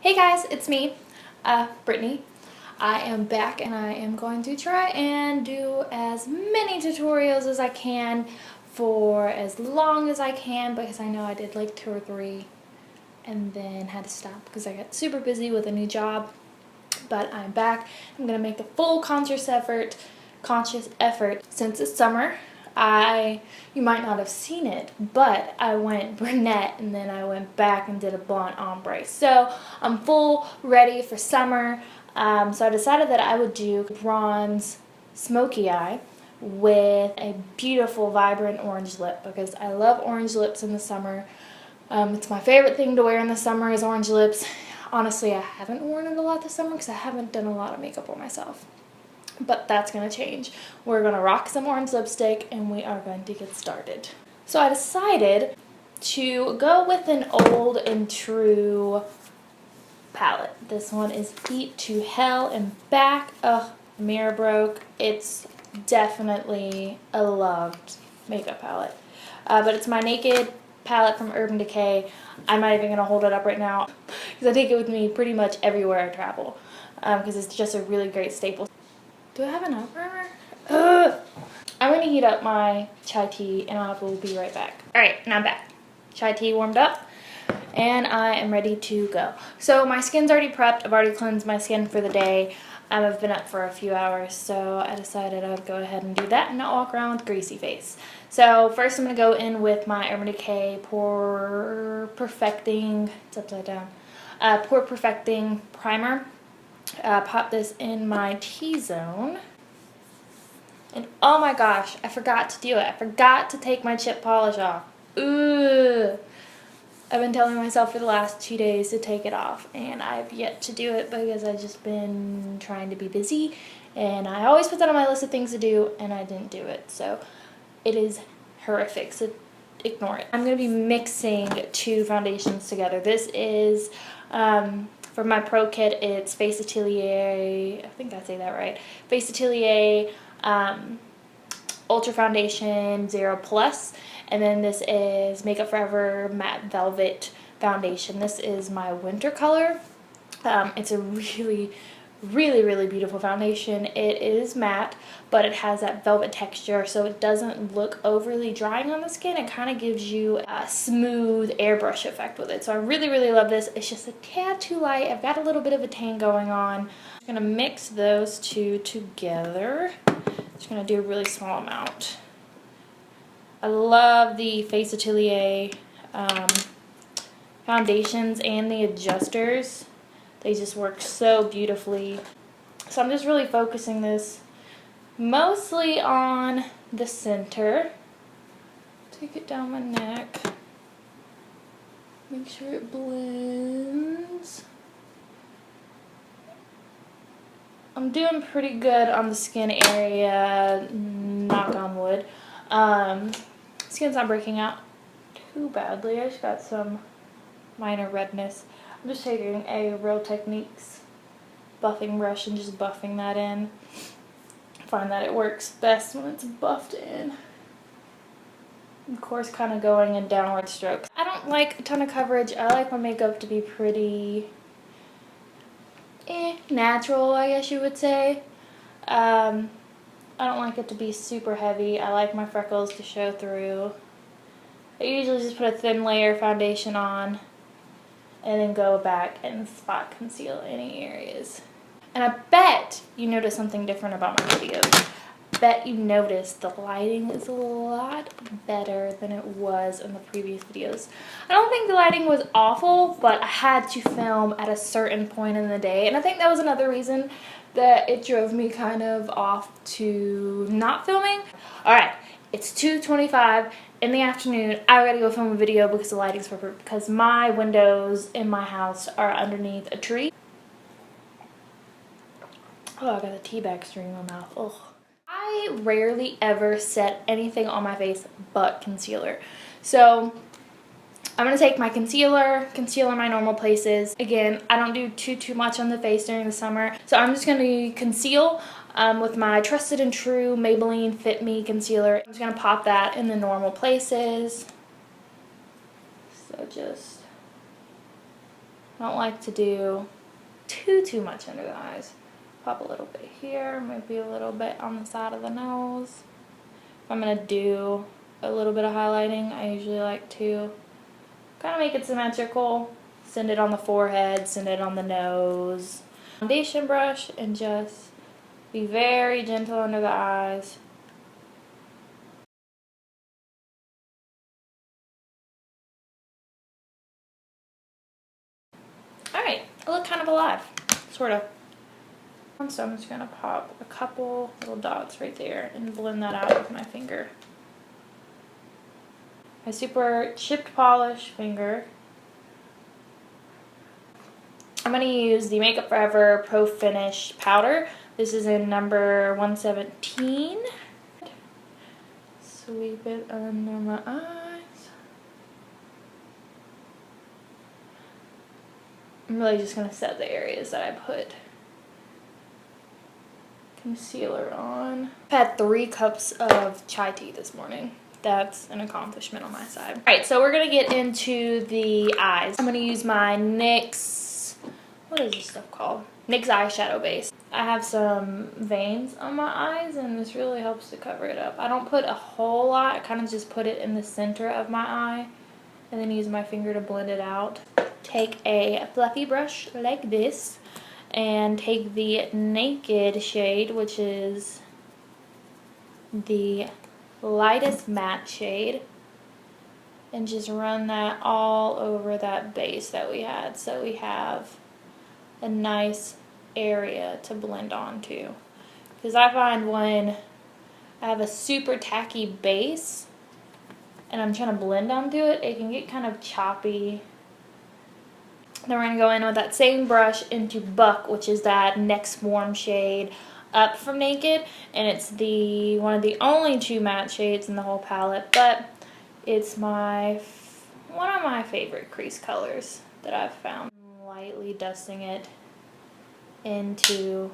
Hey guys, it's me, Brittany. I am back and I am going to try and do as many tutorials as I can for as long as I can, because I know I did like 2 or 3 and then had to stop because I got super busy with a new job. But I'm back. I'm going to make a full conscious effort since it's summer. You might not have seen it, but I went brunette and then I went back and did a blonde ombre. So I'm full ready for summer. So I decided that I would do bronze smoky eye with a beautiful vibrant orange lip, because I love orange lips in the summer. It's my favorite thing to wear in the summer is orange lips. Honestly, I haven't worn it a lot this summer because I haven't done a lot of makeup on myself. But that's going to change. We're going to rock some orange lipstick and we are going to get started. So I decided to go with an old and true palette. This one is Feet to Hell and Back. Ugh, mirror broke. It's definitely a loved makeup palette. But it's my Naked palette from Urban Decay. I'm not even going to hold it up right now because I take it with me pretty much everywhere I travel, because it's just a really great staple. Do I have an eye primer? Ugh. I'm going to heat up my chai tea and I will be right back. Alright, and I'm back. Chai tea warmed up and I am ready to go. So my skin's already prepped. I've already cleansed my skin for the day. I've been up for a few hours, so I decided I would go ahead and do that and not walk around with greasy face. So first I'm going to go in with my Urban Decay Pore Perfecting, it's upside down, Pore Perfecting Primer. Pop this in my T-zone. And oh my gosh, I forgot to do it. I forgot to take my chip polish off. Ooh. I've been telling myself for the last 2 days to take it off, and I've yet to do it because I've just been trying to be busy, and I always put that on my list of things to do, and I didn't do it. So it is horrific, so ignore it. I'm going to be mixing 2 foundations together. This is for my Pro Kit, it's Face Atelier, I think I say that right, Face Atelier Ultra Foundation 0 Plus, and then this is Makeup Forever Matte Velvet Foundation. This is my winter color. It's a really beautiful foundation. It is matte, but it has that velvet texture, so it doesn't look overly drying on the skin. It kind of gives you a smooth airbrush effect with it. So I really love this. It's just a tad too light. I've got a little bit of a tan going on. I'm gonna mix those 2 together. Just gonna do a really small amount. I love the Face Atelier foundations and the adjusters. They just work so beautifully. So I'm just really focusing this mostly on the center. Take it down my neck. Make sure it blends. I'm doing pretty good on the skin area, knock on wood. Skin's not breaking out too badly. I just got some minor redness. I'm just taking a Real Techniques buffing brush and just buffing that in. I find that it works best when it's buffed in. Of course, kind of going in downward strokes. I don't like a ton of coverage. I like my makeup to be pretty natural, I guess you would say. I don't like it to be super heavy. I like my freckles to show through. I usually just put a thin layer of foundation on and then go back and spot conceal any areas. And I bet you notice something different about my videos. I bet you noticed the lighting is a lot better than it was in the previous videos. I don't think the lighting was awful, but I had to film at a certain point in the day, and I think that was another reason that it drove me kind of off to not filming. Alright, it's 2:25 in the afternoon. I gotta go film a video because the lighting's perfect, because my windows in my house are underneath a tree. Oh, I got a tea bag stream in my mouth. Ugh. I rarely ever set anything on my face but concealer. So I'm going to take my concealer my normal places. Again, I don't do too much on the face during the summer. So I'm just going to conceal with my trusted and true Maybelline Fit Me concealer. I'm just going to pop that in the normal places. So just I don't like to do too much under the eyes. Pop a little bit here, maybe a little bit on the side of the nose. If I'm going to do a little bit of highlighting, I usually like to kind of make it symmetrical. Send it on the forehead, send it on the nose. Foundation brush and just be very gentle under the eyes. Alright, I look kind of alive, sort of. So I'm just going to pop a couple little dots right there and blend that out with my finger. My super chipped polish finger. I'm going to use the Makeup Forever Pro Finish powder. This is in number 117. Sweep it under my eyes. I'm really just going to set the areas that I put concealer on. I've had 3 cups of chai tea this morning. That's an accomplishment on my side. Alright, so we're going to get into the eyes. I'm going to use my NYX, what is this stuff called? NYX eyeshadow base. I have some veins on my eyes and this really helps to cover it up. I don't put a whole lot, I kind of just put it in the center of my eye and then use my finger to blend it out. Take a fluffy brush like this and take the Naked shade, which is the lightest matte shade, and just run that all over that base that we had so we have a nice area to blend onto. Because I find when I have a super tacky base and I'm trying to blend onto it, it can get kind of choppy. Then we're going to go in with that same brush into Buck, which is that next warm shade up from Naked, and it's the one of the only 2 matte shades in the whole palette, but it's one of my favorite crease colors that I've found. I'm lightly dusting it into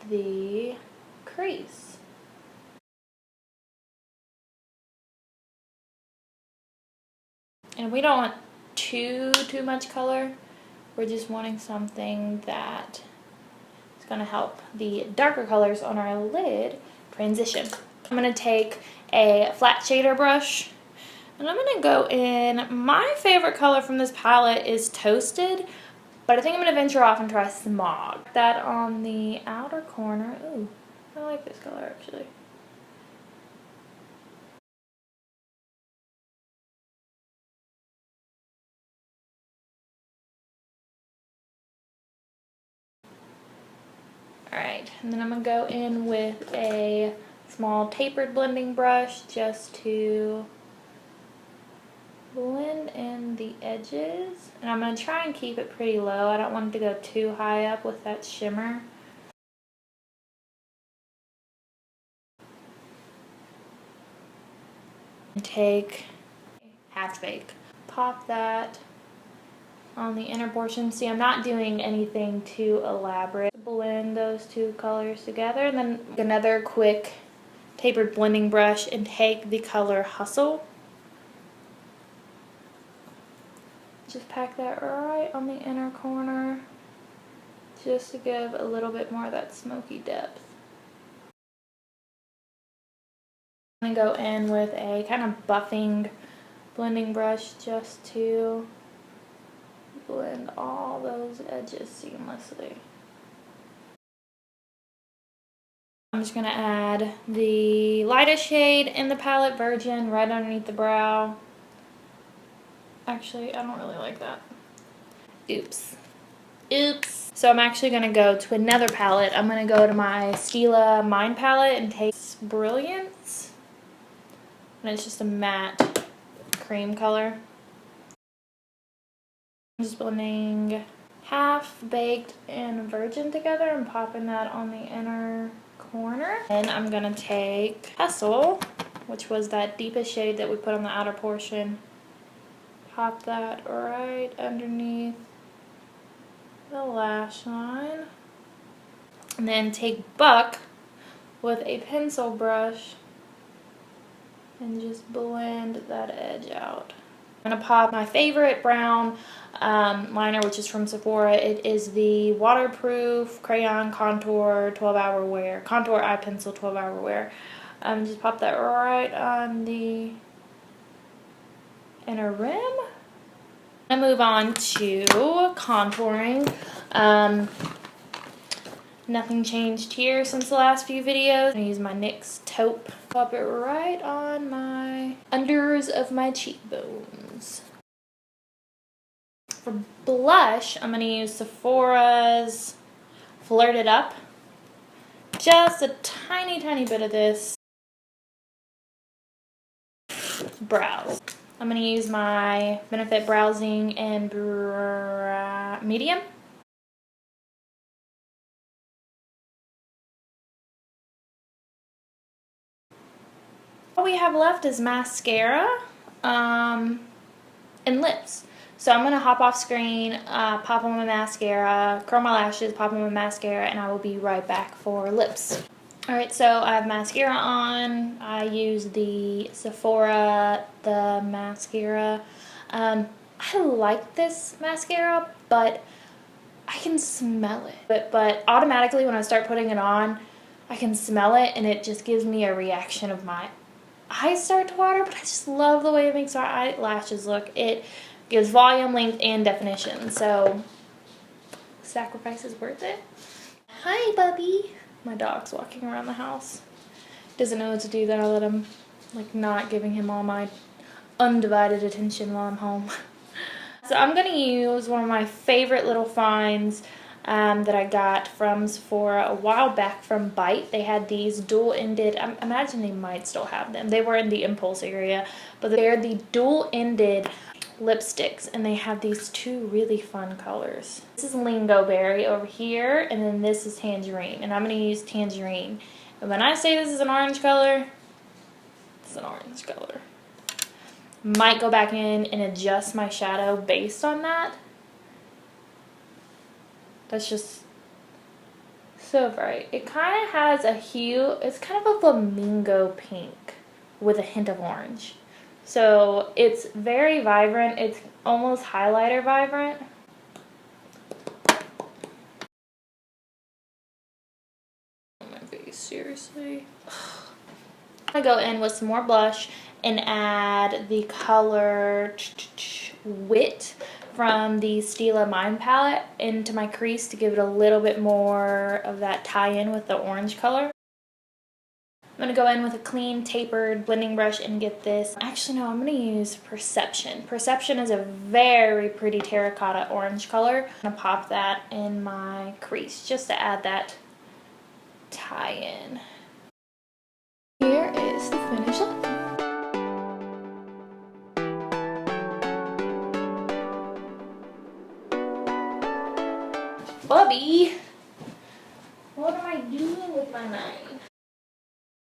the crease. And we don't want too much color. We're just wanting something that is going to help the darker colors on our lid transition. I'm going to take a flat shader brush and I'm going to go in. My favorite color from this palette is Toasted, but I think I'm going to venture off and try Smog. That on the outer corner. Ooh, I like this color actually. Alright, and then I'm going to go in with a small tapered blending brush just to blend in the edges. And I'm going to try and keep it pretty low. I don't want it to go too high up with that shimmer. And take Half Bake. Pop that on the inner portion. See, I'm not doing anything too elaborate. Blend those 2 colors together, and then another quick tapered blending brush and take the color Hustle. Just pack that right on the inner corner just to give a little bit more of that smoky depth. I'm going to go in with a kind of buffing blending brush just to blend all those edges seamlessly. I'm just going to add the lightest shade in the palette, Virgin, right underneath the brow. Actually, I don't really like that. Oops. So I'm actually going to go to another palette. I'm going to go to my Stila Mind palette and take Brilliance. And it's just a matte cream color. I'm just blending Half Baked and Virgin together and popping that on the inner corner. And I'm going to take Hustle, which was that deepest shade that we put on the outer portion. Pop that right underneath the lash line. And then take Buck with a pencil brush and just blend that edge out. I'm going to pop my favorite brown liner, which is from Sephora. It is the waterproof crayon contour 12-hour wear, contour eye pencil 12-hour wear. Just pop that right on the inner rim. I move on to contouring. Nothing changed here since the last few videos. I'm gonna use my NYX taupe. Pop it right on my unders of my cheekbones. For blush, I'm gonna use Sephora's Flirt It Up. Just a tiny, tiny bit of this. Brows. I'm gonna use my Benefit Browsing in medium. All we have left is mascara and lips. So I'm going to hop off screen, pop on my mascara, curl my lashes, pop on my mascara, and I will be right back for lips. Alright, so I have mascara on. I use the Sephora, the mascara. I like this mascara, but I can smell it. But automatically when I start putting it on, I can smell it, and it just gives me a reaction of my eyes start to water, but I just love the way it makes our eyelashes look. It gives volume, length, and definition, so sacrifice is worth it. Hi, Bubby. My dog's walking around the house. Doesn't know what to do that. I let him, like, not giving him all my undivided attention while I'm home. So I'm going to use one of my favorite little finds that I got from Sephora a while back from Bite. They had these dual-ended, I imagine they might still have them. They were in the impulse area, but they're the dual-ended lipsticks, and they have these two really fun colors. This is Lingo Berry over here, and then this is Tangerine, and I'm going to use Tangerine. And when I say this is an orange color, it's an orange color. Might go back in and adjust my shadow based on that. That's just so bright. It kind of has a hue, it's kind of a flamingo pink with a hint of orange. So it's very vibrant. It's almost highlighter vibrant. My face, seriously. I'm gonna go in with some more blush and add the color Wit from the Stila Mind palette into my crease to give it a little bit more of that tie-in with the orange color. I'm going to go in with a clean tapered blending brush and get this. Actually, no, I'm going to use Perception. Perception is a very pretty terracotta orange color. I'm going to pop that in my crease just to add that tie-in. Here is the finished look. Bubby, what am I doing with my knife?